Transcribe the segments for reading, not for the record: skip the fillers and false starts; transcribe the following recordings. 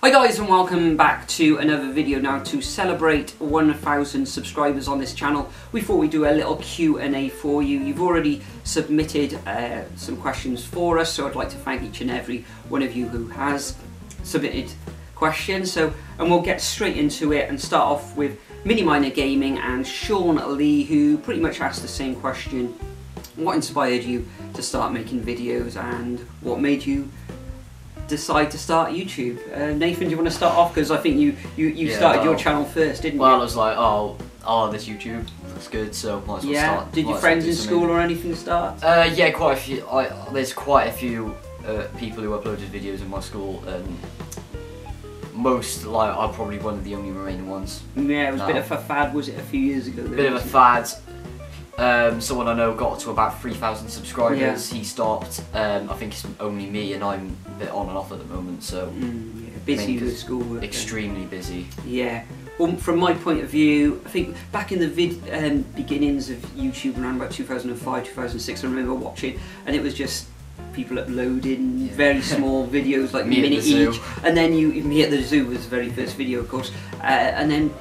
Hi guys, and welcome back to another video. Now, to celebrate 1,000 subscribers on this channel, we thought we'd do a little Q&A for you. You've already submitted some questions for us, so I'd like to thank each and every one of you who has submitted questions. And we'll get straight into it and start off with Mini Miner Gaming and Sean Lee, who pretty much asked the same question. What inspired you to start making videos, and what made you decide to start YouTube? Nathan, do you want to start off? Because I think you started your channel first, didn't you? Well, I was like, oh, this YouTube looks good, so might as well start. Did your friends in school or anything start? Yeah, quite a few. There's quite a few people who uploaded videos in my school, and most, like, I'm probably one of the only remaining ones. Yeah, it was a bit of a fad, was it, a few years ago? A bit of a fad. Someone I know got to about 3,000 subscribers. He stopped. I think it's only me, and I'm a bit on and off at the moment. So busy with schoolwork. Extremely busy. Yeah. Well, from my point of view, I think back in the beginnings of YouTube, around about 2005, 2006, I remember watching, and it was just people uploading very small videos, like a minute each, and then Me at the Zoo was the very first video, of course, and then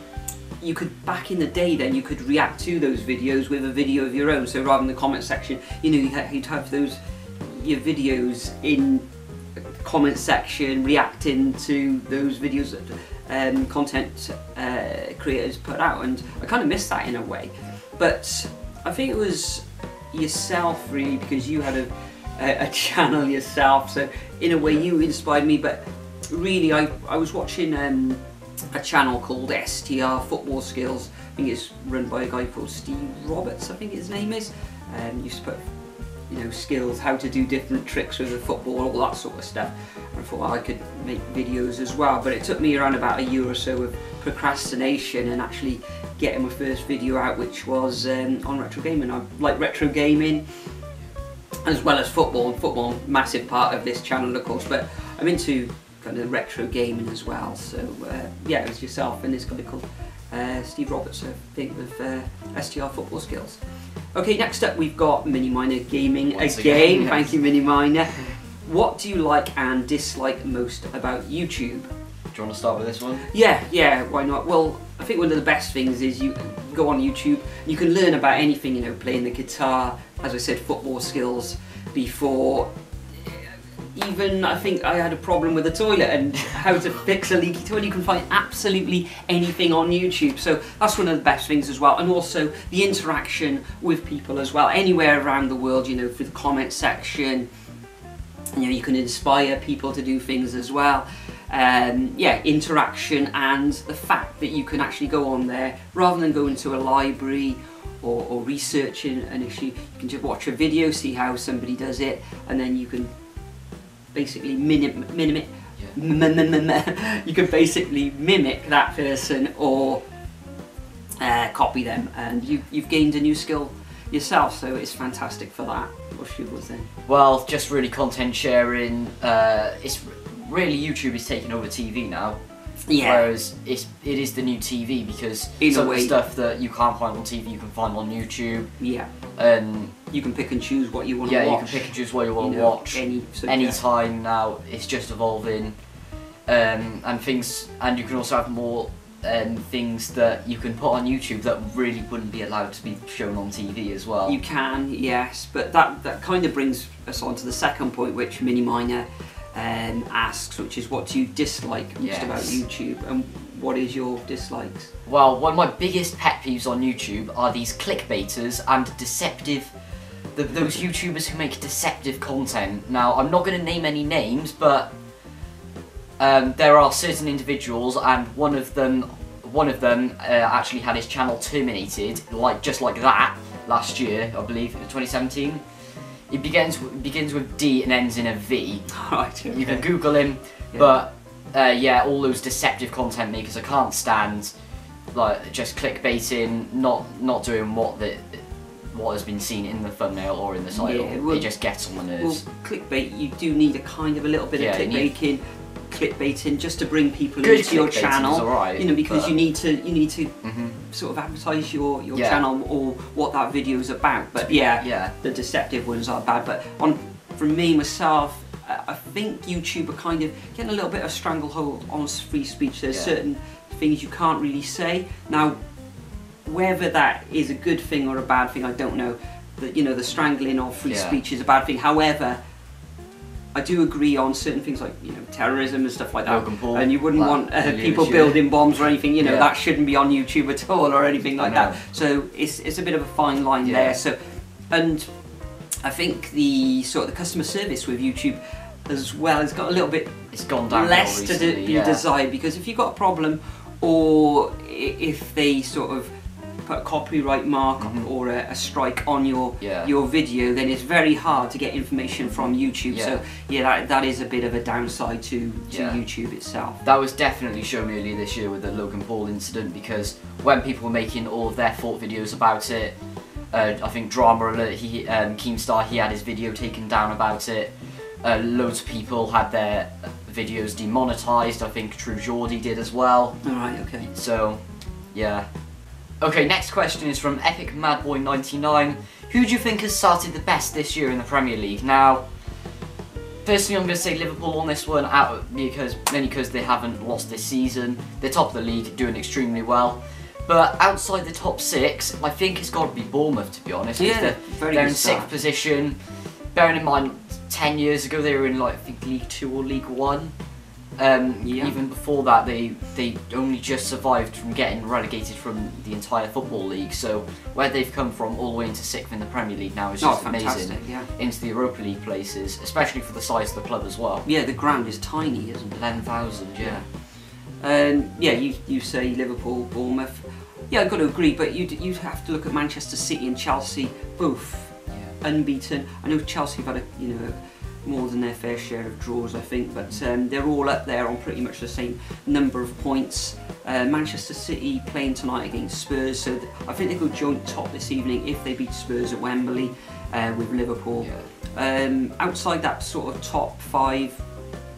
you could, back in the day then, you could react to those videos with a video of your own. So rather than the comment section, you know, you'd have your videos in the comment section reacting to those videos that content creators put out, and I kind of miss that in a way. But I think it was yourself really, because you had a channel yourself, so in a way you inspired me. But really I was watching a channel called STR Football Skills. I think it's run by a guy called Steve Roberts, I think his name is. Used to put, you know, skills, how to do different tricks with a football, all that sort of stuff. And I thought, well, I could make videos as well. But it took me around about a year or so of procrastination and actually getting my first video out, which was on retro gaming. I like retro gaming as well as football, and football, massive part of this channel, of course, but I'm into kind of retro gaming as well. So yeah, it was yourself and this guy called Steve Roberts, I think, with STR Football Skills. Okay, next up we've got Mini Miner Gaming again. Thank you, Mini Miner. What do you like and dislike most about YouTube? Do you want to start with this one? Yeah, why not? Well, I think one of the best things is you go on YouTube and you can learn about anything, you know, playing the guitar, as I said, football skills before. Even, I think I had a problem with the toilet and how to fix a leaky toilet. You can find absolutely anything on YouTube, so that's one of the best things as well. And also the interaction with people as well, anywhere around the world, you know, through the comment section. You know, you can inspire people to do things as well. Yeah, interaction, and the fact that you can actually go on there rather than go into a library or researching an issue. You can just watch a video, see how somebody does it, and then you can basically you can basically mimic that person or copy them, and you've gained a new skill yourself, so it's fantastic for that. What's yours then? Well, just really content sharing. It's really, YouTube is taking over TV now. Yeah. Whereas it is the new TV, because some of the stuff that you can't find on TV you can find on YouTube. Yeah. And you can pick and choose what you want to watch. Yeah, you can pick and choose what you want to watch. Anytime now. It's just evolving, and you can also have more things that you can put on YouTube that really wouldn't be allowed to be shown on TV as well. You can, yes, but that kind of brings us on to the second point, which Mini Miner asks, which is, what do you dislike most about YouTube, and what is your dislikes? Well, one of my biggest pet peeves on YouTube are these clickbaiters and deceptive, those YouTubers who make deceptive content. Now, I'm not going to name any names, but there are certain individuals, and one of them actually had his channel terminated, just like that, last year, I believe, 2017. It begins with D and ends in a V. Right, okay. You can Google him, but yeah, all those deceptive content makers I can't stand, like just clickbaiting, not doing what has been seen in the thumbnail or in the title. Yeah, well, it just gets on the nerves. Well, clickbait, you do need a little bit of clickbaiting just to bring people into your channel. Right, you know, because you need to sort of advertise your channel or what that video is about. But yeah, the deceptive ones are bad. But from me myself, I think YouTube are kind of getting a little bit of stranglehold on free speech. There's certain things you can't really say. Now, whether that is a good thing or a bad thing, I don't know. That, you know, the strangling of free speech is a bad thing. However, I do agree on certain things like, you know, terrorism and stuff like that. And you wouldn't want people building bombs or anything. You know, that shouldn't be on YouTube at all or anything like that. So it's a bit of a fine line there. So, and I think the sort of the customer service with YouTube as well has got a little bit gone down less to be desired, because if you've got a problem, or if they sort of put a copyright mark or a strike on your video, then it's very hard to get information from YouTube. So that is a bit of a downside to YouTube itself. That was definitely shown earlier this year with the Logan Paul incident, because when people were making all of their fault videos about it, I think Drama Alert, Keemstar, he had his video taken down about it. Loads of people had their videos demonetized. I think True Geordie did as well. Alright, okay. So, yeah. Okay, next question is from Epic Madboy 99. Who do you think has started the best this year in the Premier League? Now, personally, I'm going to say Liverpool on this one, mainly because they haven't lost this season. They're top of the league, doing extremely well. But outside the top 6, I think it's got to be Bournemouth, to be honest. Yeah, they're in 6th position. Bearing in mind, 10 years ago they were in, like, I think League 2 or League 1. Even before that, they only just survived from getting relegated from the entire Football League. So where they've come from all the way into 6th in the Premier League now is just amazing. Into the Europa League places, especially for the size of the club as well. Yeah, the ground is tiny, isn't it? 11,000, you say Liverpool, Bournemouth. Yeah, I've got to agree, but you'd have to look at Manchester City and Chelsea, both unbeaten. I know Chelsea have had more than their fair share of draws, I think, but they're all up there on pretty much the same number of points. Manchester City playing tonight against Spurs, so I think they could joint top this evening if they beat Spurs at Wembley with Liverpool. Outside that sort of top 5,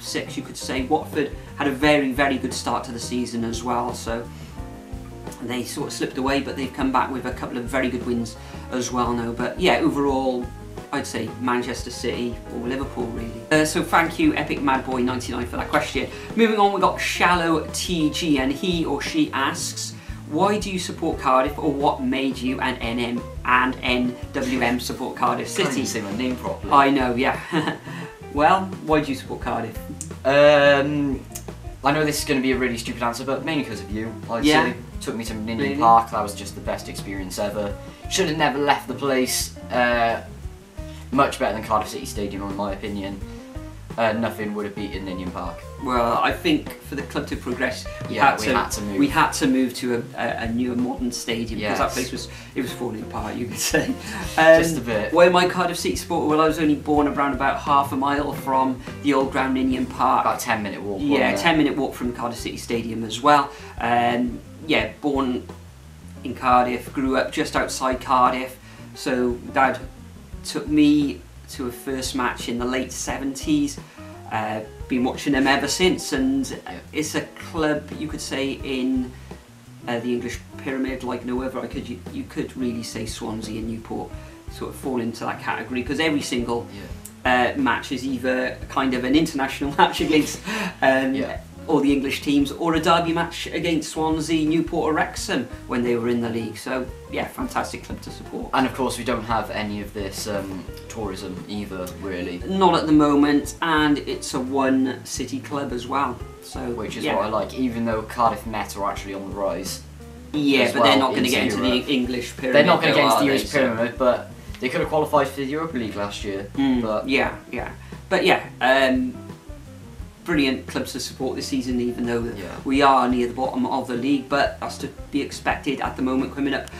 6, you could say Watford had a very, very good start to the season as well, so they sort of slipped away, but they've come back with a couple of very good wins as well now. But yeah, overall, I'd say Manchester City or Liverpool, really. So thank you, Epic Madboy 99, for that question. Moving on, we got Shallow TG, and he or she asks, why do you support Cardiff, or what made you and NM and NWM support Cardiff City? Can't even say my name properly. I know, yeah. Well, why do you support Cardiff? I know this is going to be a really stupid answer, but mainly because of you. I'd say took me to Ninian Park. That was just the best experience ever. Should have never left the place. Much better than Cardiff City Stadium, in my opinion. Nothing would have beaten Ninian Park. Well, I think for the club to progress, we had to move to a newer modern stadium, because that place was falling apart, you could say. Just a bit. Where my Cardiff City supporter? Well, I was only born around about half a mile from the old ground Ninian Park. About a 10-minute walk. Yeah, 10-minute walk from Cardiff City Stadium as well. Yeah, born in Cardiff, grew up just outside Cardiff. So Dad took me to a first match in the late 70s. Been watching them ever since, and it's a club, you could say, in the English pyramid like no other. You could really say Swansea and Newport sort of fall into that category, because every single match is either kind of an international match against all the English teams, or a derby match against Swansea, Newport or Wrexham when they were in the league. So yeah, fantastic club to support. And of course we don't have any of this tourism either, really. Not at the moment, and it's a one city club as well. So which is what I like, even though Cardiff Met are actually on the rise. Yeah, but they're not going to get into the English pyramid. They're not going to get into the English pyramid, but they could have qualified for the Europa League last year. But brilliant clubs to support this season, even though we are near the bottom of the league, but that's to be expected at the moment, coming up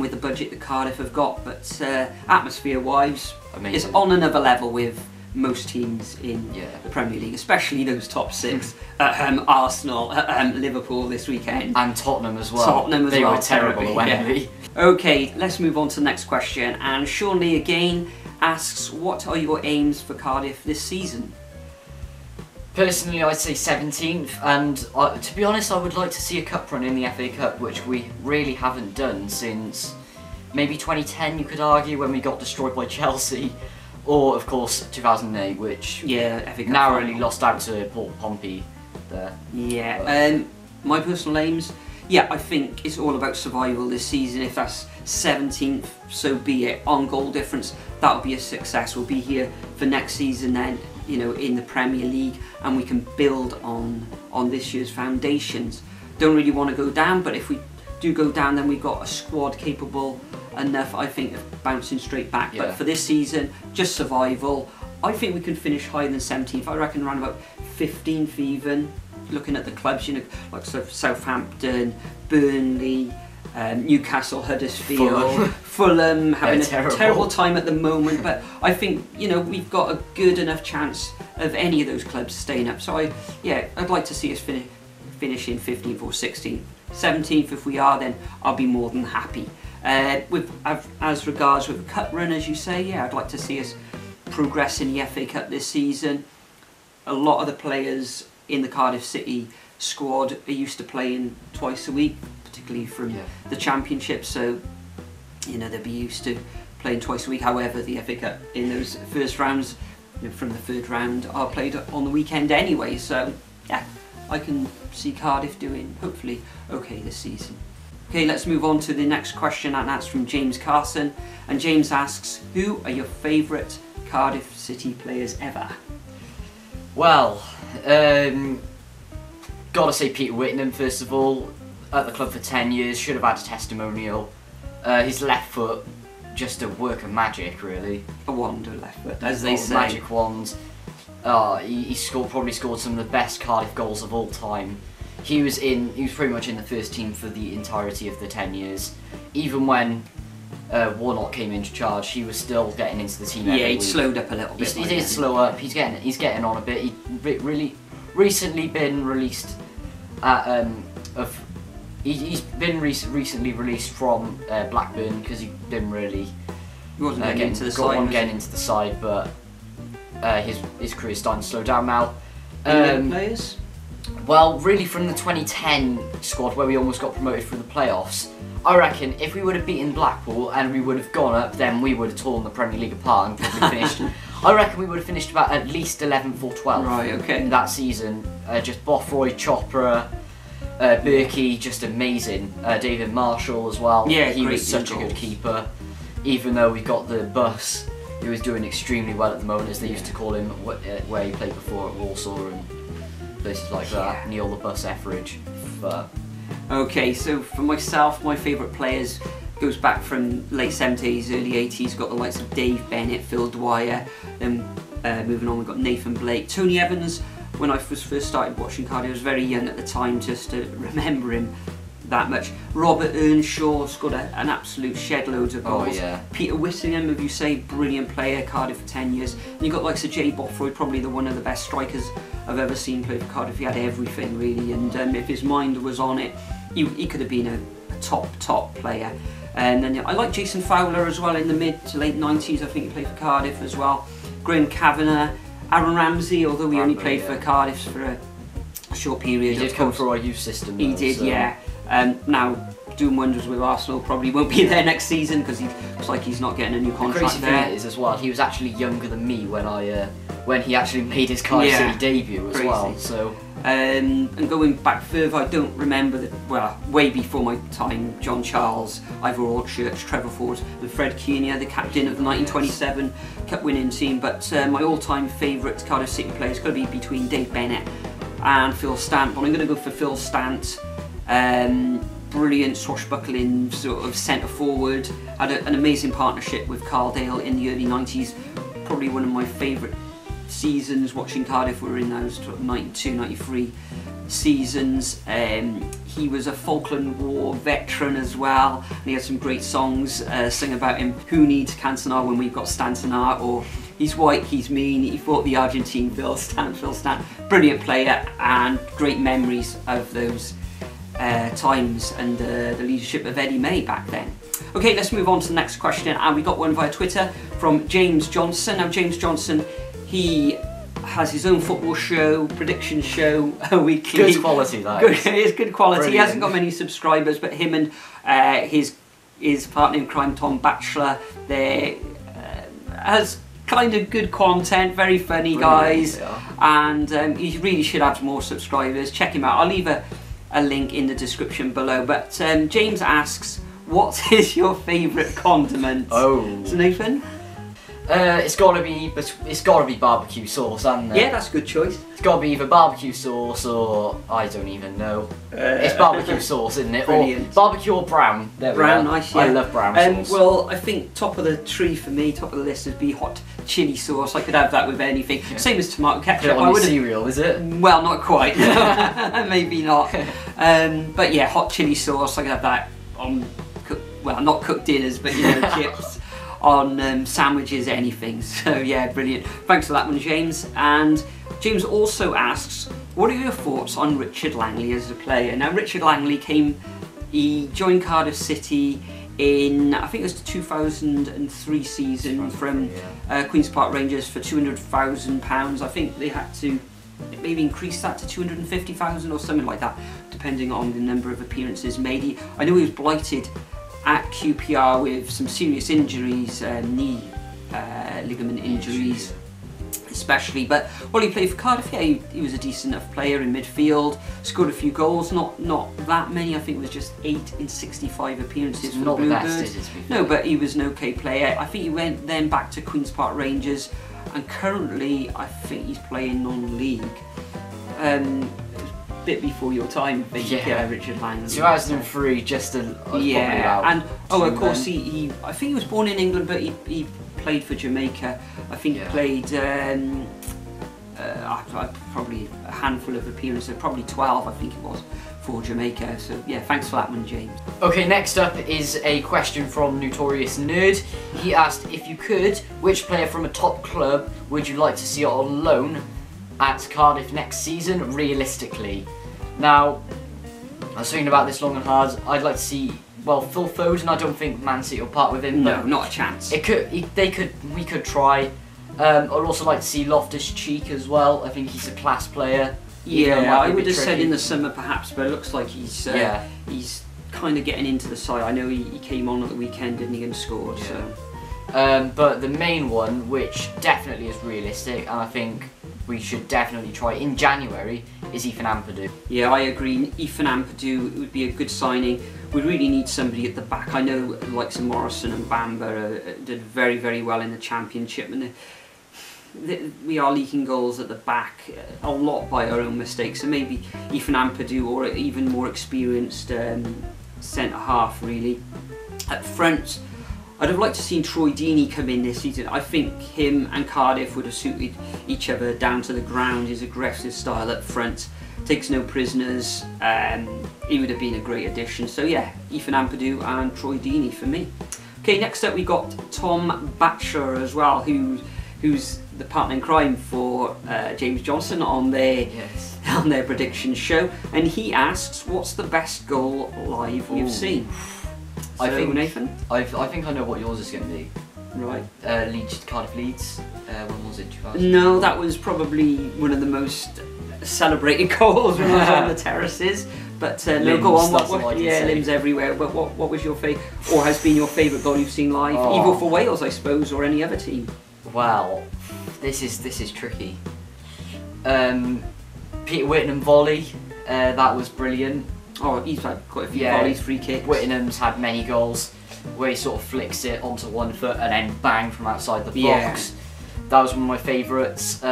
with the budget that Cardiff have got. But atmosphere-wise, it's on another level with most teams in the Premier League, especially those top 6. Arsenal, Liverpool this weekend. And Tottenham as well. They were terrible at Wembley. Okay, let's move on to the next question. And Sean Lee again asks, what are your aims for Cardiff this season? Personally, I'd say 17th, and to be honest, I would like to see a cup run in the FA Cup, which we really haven't done since maybe 2010, you could argue, when we got destroyed by Chelsea. or of course 2008, which FA Cup narrowly final. lost out to Port Pompey there. Yeah, my personal aims, I think it's all about survival this season. If that's 17th, so be it. On goal difference, that'll be a success. We'll be here for next season then, you know, in the Premier League, and we can build on this year's foundations. Don't really want to go down, but if we do go down, then we've got a squad capable enough, I think, of bouncing straight back. But for this season, just survival. I think we can finish higher than 17th. I reckon around about 15th even. Looking at the clubs, you know, like Southampton, Burnley, Newcastle, Huddersfield, Fulham having a terrible time at the moment. But I think, you know, we've got a good enough chance of any of those clubs staying up. So I'd like to see us finish in 15th or 16th. 17th if we are, then I'll be more than happy. As regards with the cup run, as you say, I'd like to see us progress in the FA Cup this season. A lot of the players in the Cardiff City squad are used to playing twice a week, particularly from the Championship, so you know they'll be used to playing twice a week. However, the FA Cup in those first rounds, you know, from the third round, are played on the weekend anyway, so I can see Cardiff doing hopefully okay this season. Okay, let's move on to the next question, and that's from James Carson. And James asks, who are your favourite Cardiff City players ever? Well, gotta say Peter Whittingham first of all. At the club for 10 years, should have had a testimonial. His left foot, just a work of magic, really. A wand of left foot, as they say. Magic wand. He probably scored some of the best Cardiff goals of all time. He was pretty much in the first team for the entirety of the 10 years. Even when Warnock came into charge, he was still getting into the team every week. He'd slowed up a little bit. He did slow up. He's getting on a bit. He really recently been released at he's been recently released from Blackburn because he didn't really he wasn't getting into the side, but his career's starting to slow down now. Players? Well, really from the 2010 squad where we almost got promoted through the playoffs, I reckon if we would have beaten Blackpool and we would have gone up, then we would have torn the Premier League apart and probably finished. I reckon we would have finished about at least 11th or 12th in that season. Just Bothroyd, Chopra, Berkey, just amazing. David Marshall as well. Yeah, he was such a good keeper. Even though we got the bus, he was doing extremely well at the moment, as they used to call him, where he played before at Walsall and places like that. Neil the Bus Etheridge. But okay, so for myself, my favourite players goes back from late 70s, early 80s. Got the likes of Dave Bennett, Phil Dwyer. Then moving on, we've got Nathan Blake, Tony Evans. When I first started watching Cardiff, I was very young at the time just to remember him that much. Robert Earnshaw scored an absolute shed loads of goals. Peter Whittingham, if you say, brilliant player, Cardiff for 10 years. And you got likes of Jay Bothroyd, probably one of the best strikers I've ever seen play for Cardiff. He had everything really, and if his mind was on it, he could have been a top player. And then I like Jason Fowler as well in the mid to late 90s. I think he played for Cardiff as well. Graham Kavanagh, Aaron Ramsey, although he only played for Cardiff for a short period. He did come through our youth system though, he did, yeah. Now doing wonders with Arsenal, probably won't be there next season because he looks like he's not getting a new contract. The crazy thing is as well, he was actually younger than me when he actually made his Cardiff City debut as well. So and going back further, I don't remember way before my time, John Charles, Ivor Allchurch, Trevor Ford and Fred Cunha, the captain of the 1927 Cup winning team. But my all-time favourite Cardiff City player is going to be between Dave Bennett and Phil Stant, but I'm going to go for Phil Stant. Brilliant swashbuckling sort of centre forward, had an amazing partnership with Carl Dale in the early 90s. Probably one of my favourite seasons watching Cardiff were in those 92-93 seasons. He was a Falkland War veteran as well, and he had some great songs sung about him. Who needs Cantona when we've got Stantona, or he's white, he's mean, he fought the Argentine Phil Stant. Brilliant player, and great memories of those times and the leadership of Eddie May back then. Okay, let's move on to the next question, and we got one via Twitter from James Johnson. Now James Johnson, he has his own football show, prediction show, weekly. Good quality, that is. It's good quality. Brilliant. He hasn't got many subscribers, but him and his partner in crime, Tom Batchelor, they has kind of good content, very funny guys, and he really should have more subscribers. Check him out. I'll leave a link in the description below. But James asks, what is your favourite condiment? Oh. So Nathan? It's gotta be barbecue sauce, hasn't it? Yeah, that's a good choice. It's gotta be either barbecue sauce or I don't even know. It's barbecue sauce, isn't it? Brilliant. Or barbecue or brown. There brown, we go. nice. Yeah. I love brown sauce. Well, I think top of the tree for me, top of the list would be hot chili sauce. I could have that with anything. Yeah. Same as tomato ketchup. Put it on your cereal, is it? Well, not quite. Maybe not. But yeah, hot chili sauce. I could have that on, well, not cooked dinners, but you know, chips. On sandwiches, anything. So yeah, brilliant. Thanks for that one, James. And James also asks, what are your thoughts on Richard Langley as a player? Now, Richard Langley he joined Cardiff City in, I think it was the 2003 season from Queen's Park Rangers for £200,000. I think they had to maybe increase that to 250,000 or something like that, depending on the number of appearances made. I know he was blighted at QPR with some serious injuries, knee ligament injuries especially, but while he played for Cardiff, yeah, he was a decent enough player in midfield, scored a few goals, not that many. I think it was just 8 in 65 appearances for the Bluebirds. No, but he was an okay player. I think he went then back to Queen's Park Rangers, and currently I think he's playing non-league. Bit before your time, I think, Richard Langley. 2003, just a and of course I think he was born in England, but he played for Jamaica. I think he played probably a handful of appearances, probably 12, I think it was, for Jamaica. So yeah, thanks for that one, James. Okay, next up is a question from Notorious Nerd. He asked, if you could, which player from a top club would you like to see on loan at Cardiff next season, realistically? Now, I was thinking about this long and hard. I'd like to see, well, Phil Foden. I don't think Man City will part with him. No, not a chance. We could try. I'd also like to see Loftus-Cheek as well. I think he's a class player. Yeah, I would have said in the summer perhaps, but it looks like he's kind of getting into the side. I know he came on at the weekend, didn't he, and scored. Yeah. So. But the main one, which definitely is realistic, and I think we should definitely try in January, is Ethan Ampadu. Yeah, I agree. Ethan Ampadu would be a good signing. We really need somebody at the back. I know likes of Morrison and Bamba did very, very well in the Championship, and we are leaking goals at the back a lot by our own mistakes. So maybe Ethan Ampadu or even more experienced centre half, really. At front, I'd have liked to seen Troy Deeney come in this season. I think him and Cardiff would have suited each other down to the ground. His aggressive style up front, takes no prisoners. He would have been a great addition. So yeah, Ethan Ampadu and Troy Deeney for me. Okay, next up we got Tom Batcher as well, who's the partner in crime for James Johnstone on their prediction show, and he asks, what's the best goal live you've seen? So, I think Nathan? I think I know what yours is going to be. Right. Cardiff Leeds. When was it? 2000? No, that was probably one of the most celebrated goals when I was on the terraces. But no, go on. Limbs everywhere. But what was your favourite, or has been your favourite goal you've seen live? Either for Wales, I suppose, or any other team. Well, this is tricky. Peter Whittingham volley. That was brilliant. Oh, he's had quite a few volleys, free kicks. Whittingham's had many goals where he sort of flicks it onto one foot and then bang from outside the box. That was one of my favourites.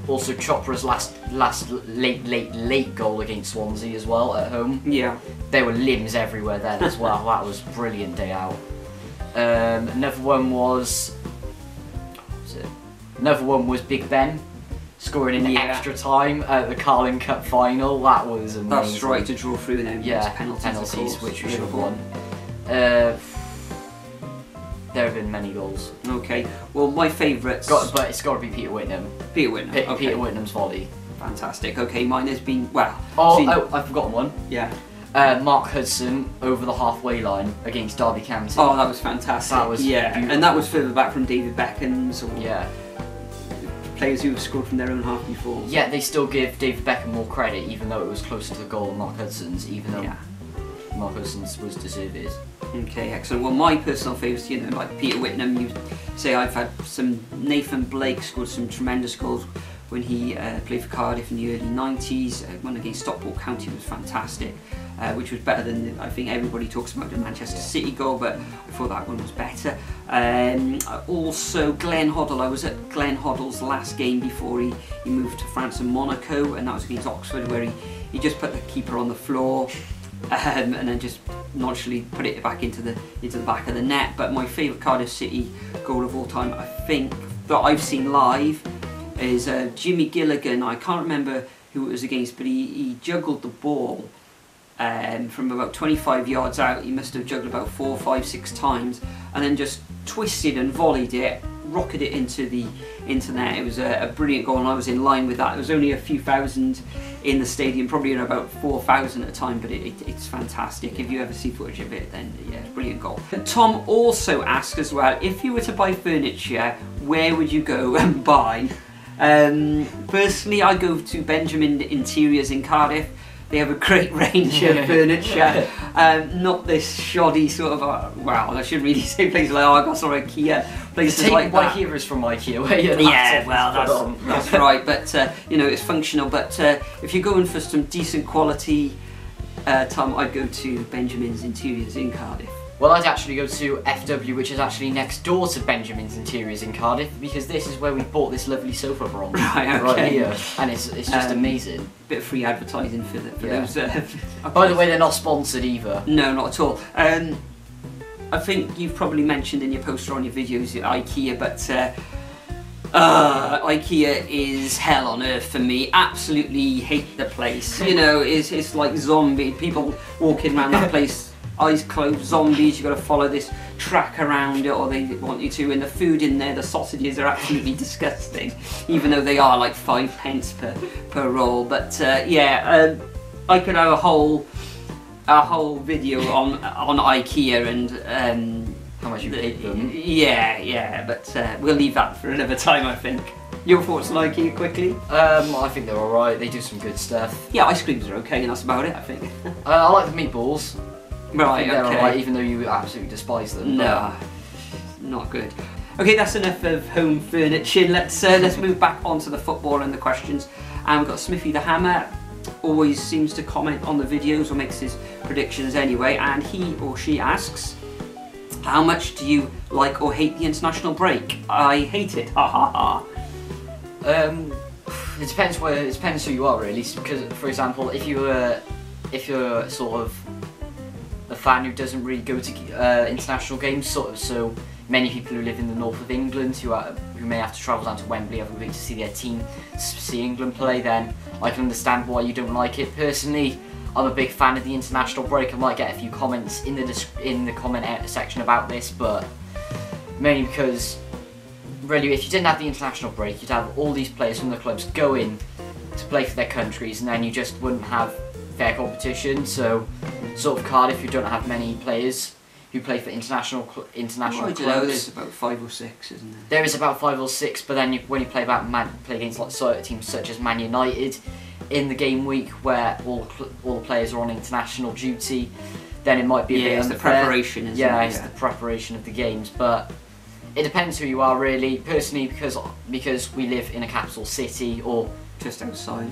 Also Chopra's last late goal against Swansea as well at home. Yeah. There were limbs everywhere then as well. That was a brilliant day out. Another one was Big Ben scoring in extra time at the Carling Cup final. That was amazing. That's right, to draw through them. Yeah, penalties which we should have won. There have been many goals. Okay, well my favourites... But it's got to be Peter Whittingham. Peter Whittingham, okay. Peter Whittingham's volley. Fantastic. Okay, mine has been, well... I've forgotten one. Yeah. Mark Hudson over the halfway line against Derby County. Oh, that was fantastic. That was beautiful. And that was further back from David Beckham's or players who have scored from their own half before. Yeah, they still give David Beckham more credit, even though it was closer to the goal than Mark Hudson's, even though my person's was deserved. Okay, excellent. Well, my personal favourites, you know, like Peter Whitnam, you say I've had some. Nathan Blake scored some tremendous goals when he played for Cardiff in the early 90s. One against Stockport County was fantastic, which was better than I think everybody talks about the Manchester City goal, but I thought that one was better. Also, Glenn Hoddle. I was at Glenn Hoddle's last game before he moved to France and Monaco, and that was against Oxford, where he just put the keeper on the floor. And then just nonchalantly put it back into the back of the net. But my favourite Cardiff City goal of all time, I think, that I've seen live, is Jimmy Gilligan. I can't remember who it was against, but he juggled the ball from about 25 yards out. He must have juggled about 4, 5, 6 times, and then just twisted and volleyed it, rocketed it into the net. It was a brilliant goal, and I was in line with that. It was only a few thousand in the stadium, probably about 4,000 at a time, but it's fantastic. If you ever see footage of it, then yeah, brilliant goal. And Tom also asked as well, if you were to buy furniture, where would you go and buy? Personally, I go to Benjamin Interiors in Cardiff. They have a great range of furniture, not this shoddy sort of, well, I shouldn't really say places like Argos or IKEA, places like that. IKEA is from IKEA, where you're yeah, well, that's right, but you know, it's functional. But if you're going for some decent quality, Tom, I'd go to Benjamin's Interiors in Cardiff. Well, I'd actually go to FW, which is actually next door to Benjamin's Interiors in Cardiff, because this is where we bought this lovely sofa from. Right, okay. Right here, and it's just amazing. Bit of free advertising for those. By the way, they're not sponsored either. No, not at all. I think you've probably mentioned in your poster on your videos IKEA, but IKEA is hell on earth for me. Absolutely hate the place. You know, it's like zombie. People walking around that place, eyes closed, zombies. You've got to follow this track around it, or they want you to. And the food in there, the sausages are absolutely disgusting, even though they are like 5 pence per roll. But yeah, I could have a whole video on IKEA and how much you hate them. Yeah, but we'll leave that for another time, I think. Your thoughts on IKEA quickly? I think they're alright. They do some good stuff. Yeah, ice creams are okay, and that's about it, I think. I like the meatballs. Right, they're okay. alright, even though you absolutely despise them. No, not good. Okay, that's enough of home furniture. Let's move back onto the football and the questions. And we've got Smithy the Hammer. Always seems to comment on the videos or makes his predictions anyway. And he or she asks, how much do you like or hate the international break? I hate it. Ha ha ha. It depends who you are really. Because, for example, if you're sort of a fan who doesn't really go to international games, so many people who live in the north of England who may have to travel down to Wembley every week to see their team, see England play, then I can understand why you don't like it. Personally, I'm a big fan of the international break. I might get a few comments in the comment section about this, but mainly because really, if you didn't have the international break, you'd have all these players from the clubs go in to play for their countries, and then you just wouldn't have fair competition. So, sort of Cardiff, you don't have many players who play for international clubs. I don't know, there's about 5 or 6, isn't there? There is about 5 or 6, but then when you play against like teams such as Man United in the game week, where all the players are on international duty, then it might be a bit unfair. It's the preparation, isn't it? Yeah, it's the preparation of the games, but it depends who you are really. Personally, because we live in a capital city, or just outside,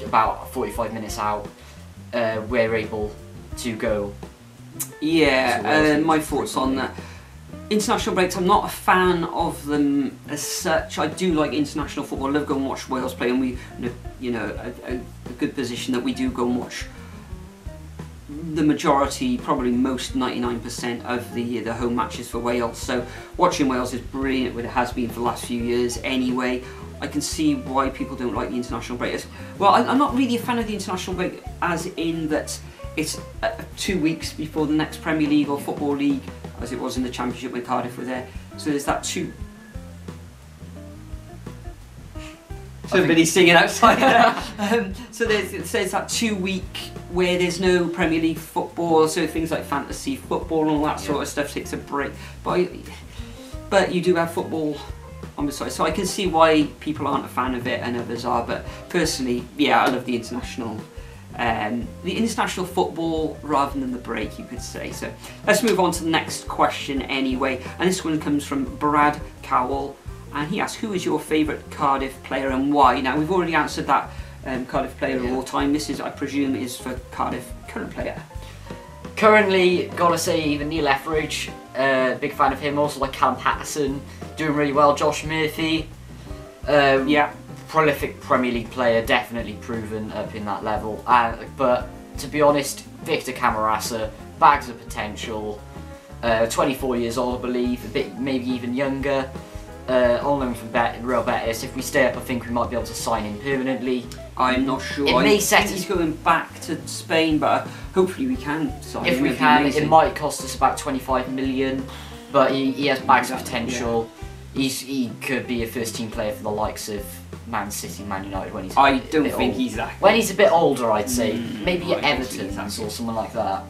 about 45 minutes out, we're able to go. Yeah, my thoughts on that. International breaks, I'm not a fan of them as such. I do like international football. I love going and watch Wales play, and we, you know, a good position that we do go and watch the majority, probably most 99% of the home matches for Wales. So watching Wales is brilliant, what it has been for the last few years anyway. I can see why people don't like the international break. Well, I'm not really a fan of the international break, as in that it's 2 weeks before the next Premier League or Football League, as it was in the Championship when Cardiff were there. So there's that somebody singing outside. So there's that 2 week where there's no Premier League football, so things like fantasy football and all that sort of stuff takes a break. But you do have football on the side, so I can see why people aren't a fan of it and others are. But personally, yeah, I love the international the international football rather than the break, you could say. So let's move on to the next question anyway, and this one comes from Brad Cowell, and he asks, who is your favourite Cardiff player and why? Now we've already answered that, Cardiff player of all time. This is, I presume, is for Cardiff current player. Currently, gotta say, even Neil Etheridge, big fan of him. Also like Callum Paterson, doing really well. Josh Murphy, prolific Premier League player, definitely proven up in that level. But to be honest, Victor Camarasa, bags of potential. 24 years old, I believe, a bit maybe even younger. All known from Real Betis. If we stay up, I think we might be able to sign him permanently. I'm not sure. I think he's going back to Spain, but hopefully we can sign him. If we can, it might cost us about 25 million, but he has bags of potential. Yeah. He could be a first team player for the likes of Man City, Man United when he's I don't think he's that good. When he's a bit older, I'd say. Maybe at Everton or someone like that.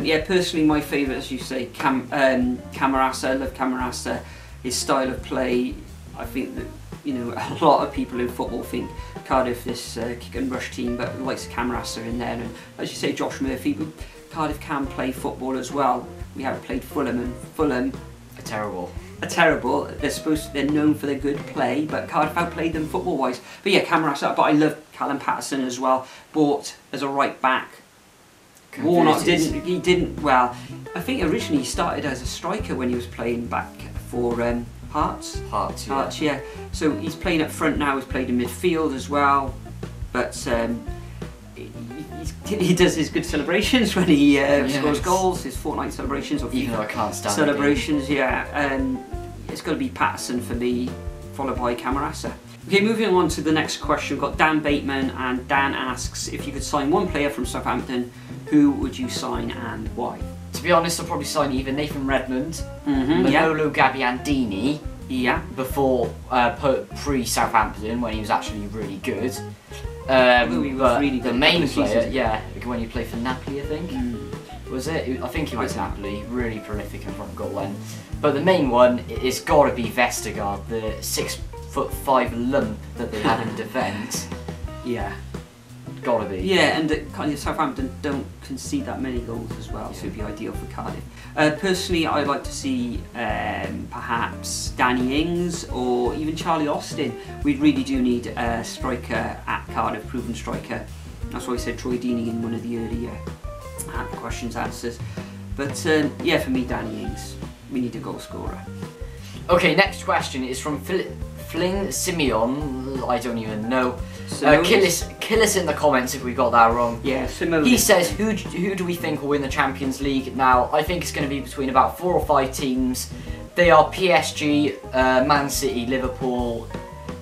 Yeah, personally my favourite, as you say, Camarasa. I love Camarasa. His style of play, I think that, you know, a lot of people in football think Cardiff this kick and rush team, but the likes of Camarasa in there, and as you say, Josh Murphy. But Cardiff can play football as well. We have played Fulham, and Fulham are terrible. They're known for their good play, but Cardiff outplayed them football wise. But yeah, Camarasa. But I love Callum Paterson as well. Bought as a right back. Warnock didn't. Well, I think originally he started as a striker when he was playing back for Hearts. Hearts, yeah. So he's playing up front now. He's played in midfield as well, but he does his good celebrations when he scores goals. His fortnight celebrations, or even though I can't stand celebrations. It's got to be Patterson for me, followed by Camarasa. Okay, moving on to the next question. We've got Dan Bateman, and Dan asks, if you could sign one player from Southampton, who would you sign and why? To be honest, I'll probably sign either Nathan Redmond, Manolo Gabbiadini, before pre-Southampton when he was actually really good. But really the main player, when he played for Napoli, I think. Was it? I think he was Napoli. Really prolific in front of goal then. But the main one is got to be Vestergaard, the 6'5" lump that they have in defence. Yeah. Gotta be. Yeah, and Southampton don't concede that many goals as well, so it'd be ideal for Cardiff. Personally, I'd like to see perhaps Danny Ings or even Charlie Austin. We really do need a striker at Cardiff, proven striker. That's why I said Troy Deeney in one of the earlier questions answers. But yeah, for me, Danny Ings. We need a goal scorer. Okay, next question is from Fling Simeon. I don't even know. Kill us in the comments if we got that wrong. Yeah, Simone. He says, who do we think will win the Champions League? Now, I think it's going to be between about 4 or 5 teams. They are PSG, Man City, Liverpool,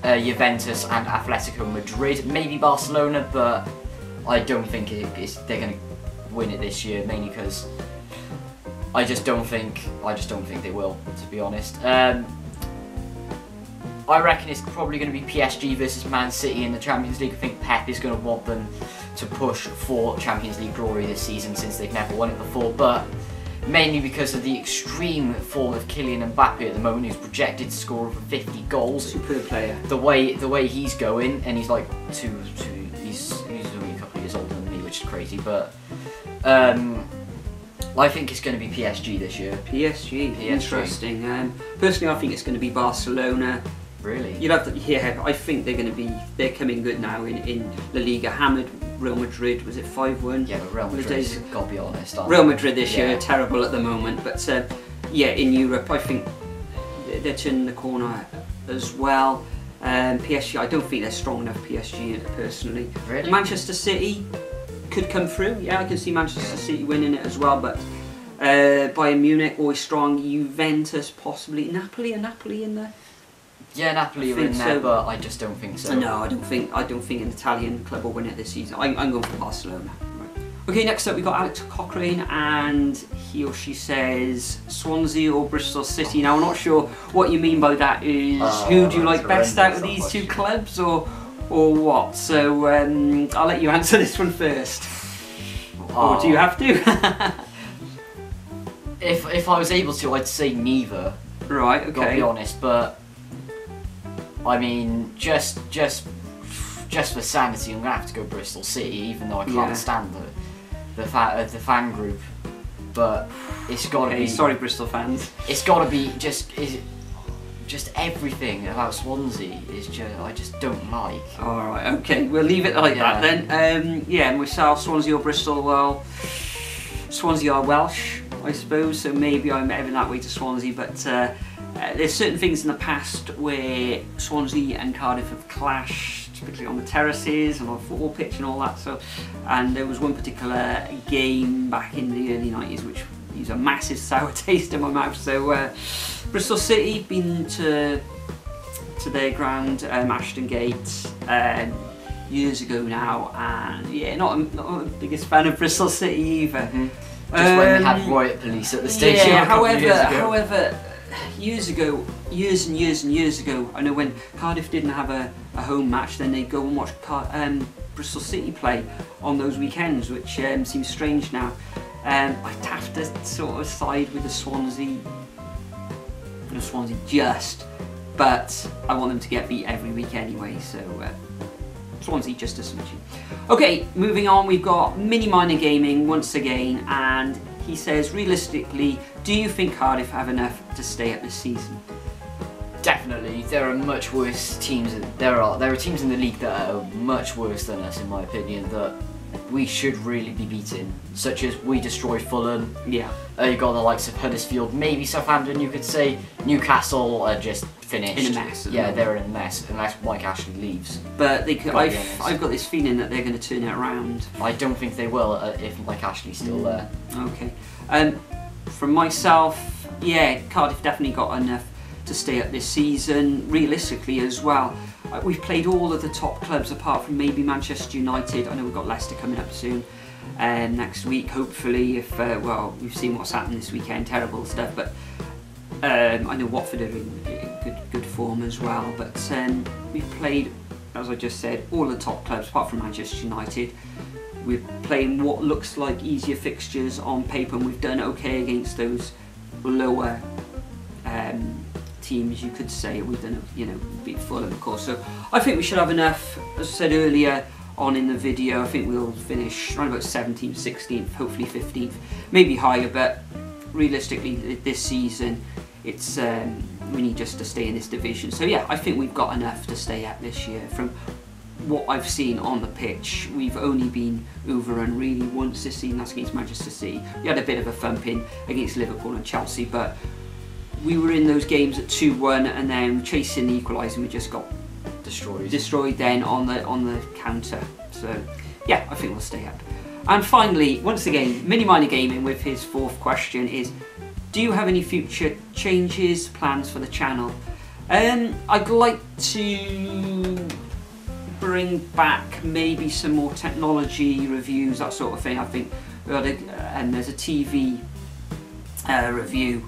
Juventus and Atletico Madrid. Maybe Barcelona, but I don't think they're going to win it this year, mainly because I just don't think they will, to be honest. I reckon it's probably going to be PSG versus Man City in the Champions League. I think Pep is going to want them to push for Champions League glory this season since they've never won it before, but mainly because of the extreme form of Kylian Mbappe at the moment, who's projected to score over 50 goals. Superb player. The way he's going, and he's like he's only a couple of years older than me, which is crazy, but I think it's going to be PSG this year. PSG. Interesting. Personally, I think it's going to be Barcelona. Really? You'll have to, yeah, I think they're coming good now in La Liga. Hammered Real Madrid, was it 5-1? Yeah, but Real Madrid, gotta be honest. Real Madrid this year, terrible at the moment, but yeah, in Europe, I think they're turning the corner as well. PSG, I don't think they're strong enough, PSG, personally. Really? Manchester City could come through, yeah, I can see Manchester City winning it as well, but Bayern Munich, always strong. Juventus, possibly. Napoli in there? Yeah, Napoli are in there, but I just don't think so. No, I don't think an Italian club will win it this season. I'm going for Barcelona. Right. Okay, next up we got Alex Cochrane, and he or she says Swansea or Bristol City. Now I'm not sure what you mean by that. Who do you like best out of these two clubs, or what? So I'll let you answer this one first. Or do you have to? If I was able to, I'd say neither. Right. Okay. Gotta be honest, but I mean, just just for sanity, I'm gonna have to go Bristol City, even though I can't stand the fan group. But it's gotta be. Sorry, Bristol fans. It's gotta be just everything about Swansea is just I just don't like. All right, okay, we'll leave it like that then. Yeah, myself, Swansea or Bristol. Well, Swansea are Welsh, I suppose, so maybe I'm heading that way to Swansea. But there's certain things in the past where Swansea and Cardiff have clashed, particularly on the terraces and on the football pitch and all that. So, and there was one particular game back in the early 90s which leaves a massive sour taste in my mouth. So Bristol City, been to their ground, Ashton Gate, years ago now, and yeah, not the biggest fan of Bristol City either. Just when they had riot police at the stadium. Yeah, however, years and years ago, I know when Cardiff didn't have a home match, then they'd go and watch Bristol City play on those weekends, which seems strange now. I'd have to sort of side with the Swansea just, but I want them to get beat every week anyway, so Swansea just a smidgen. Okay, moving on, we've got Mini Minor Gaming once again, and he says, realistically, do you think Cardiff have enough to stay up this season? Definitely, there are much worse teams. There are teams in the league that are much worse than us, in my opinion, that we should really be beating, such as we destroyed Fulham. Yeah. You got the likes of Huddersfield, maybe Southampton, you could say. Newcastle are just finished. In a mess. Yeah, they're in a mess, unless Mike Ashley leaves. But they could, I've got this feeling that they're going to turn it around. I don't think they will if Mike Ashley's still there. Okay. From myself, yeah, Cardiff definitely got enough to stay up this season, realistically as well. We've played all of the top clubs apart from maybe Manchester United. I know we've got Leicester coming up soon next week, hopefully, if, well, we've seen what's happened this weekend, terrible stuff, but I know Watford are in good form as well, but we've played, as I just said, all the top clubs apart from Manchester United. We're playing what looks like easier fixtures on paper, and we've done okay against those lower teams, you could say. We've done, beat Fulham, of course. So I think we should have enough. As I said earlier on in the video, I think we'll finish around about 17th, 16th, hopefully 15th, maybe higher. But realistically, this season, it's we need just to stay in this division. So yeah, I think we've got enough to stay up this year. From what I've seen on the pitch, we've only been overrun really once this season. That's against Manchester City. We had a bit of a thumping against Liverpool and Chelsea, but we were in those games at 2-1, and then chasing the equaliser, we just got destroyed then on the counter. So yeah, I think we'll stay up. And finally, once again, Mini Minor Gaming with his fourth question is, do you have any future changes, plans for the channel? I'd like to bring back maybe some more technology reviews, that sort of thing. I think we had and there's a TV review.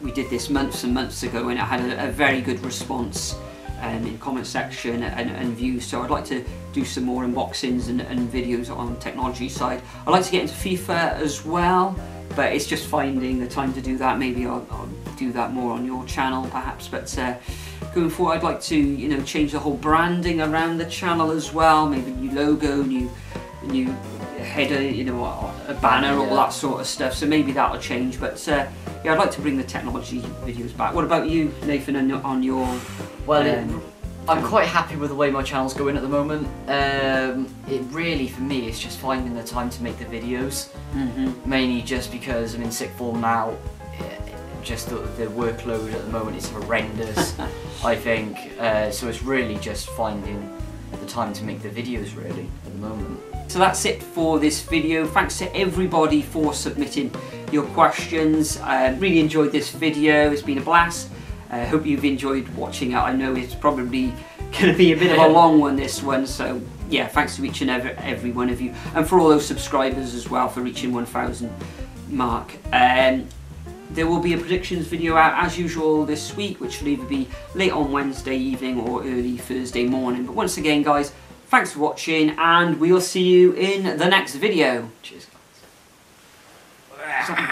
We did this months and months ago, and it had a very good response in the comment section and views. So I'd like to do some more unboxings and videos on the technology side. I'd like to get into FIFA as well, but it's just finding the time to do that. Maybe I'll do that more on your channel perhaps, but going forward I'd like to change the whole branding around the channel as well. Maybe new logo, new header, a banner, all that sort of stuff. So maybe that'll change, but yeah, I'd like to bring the technology videos back. What about you, Nathan, on your... Well, I'm quite happy with the way my channel's going at the moment. It really, for me, is just finding the time to make the videos. Mainly just because I'm in sick form now. Just the workload at the moment is horrendous, I think. So it's really just finding the time to make the videos, really, at the moment. So that's it for this video. Thanks to everybody for submitting your questions. I really enjoyed this video. It's been a blast. I hope you've enjoyed watching it. I know it's probably going to be a bit of a long one, this one. So yeah, thanks to each and every one of you, and for all those subscribers as well for reaching 1,000 mark. There will be a predictions video out as usual this week, which will either be late on Wednesday evening or early Thursday morning. But once again, guys, thanks for watching, and we'll see you in the next video. Cheers, guys.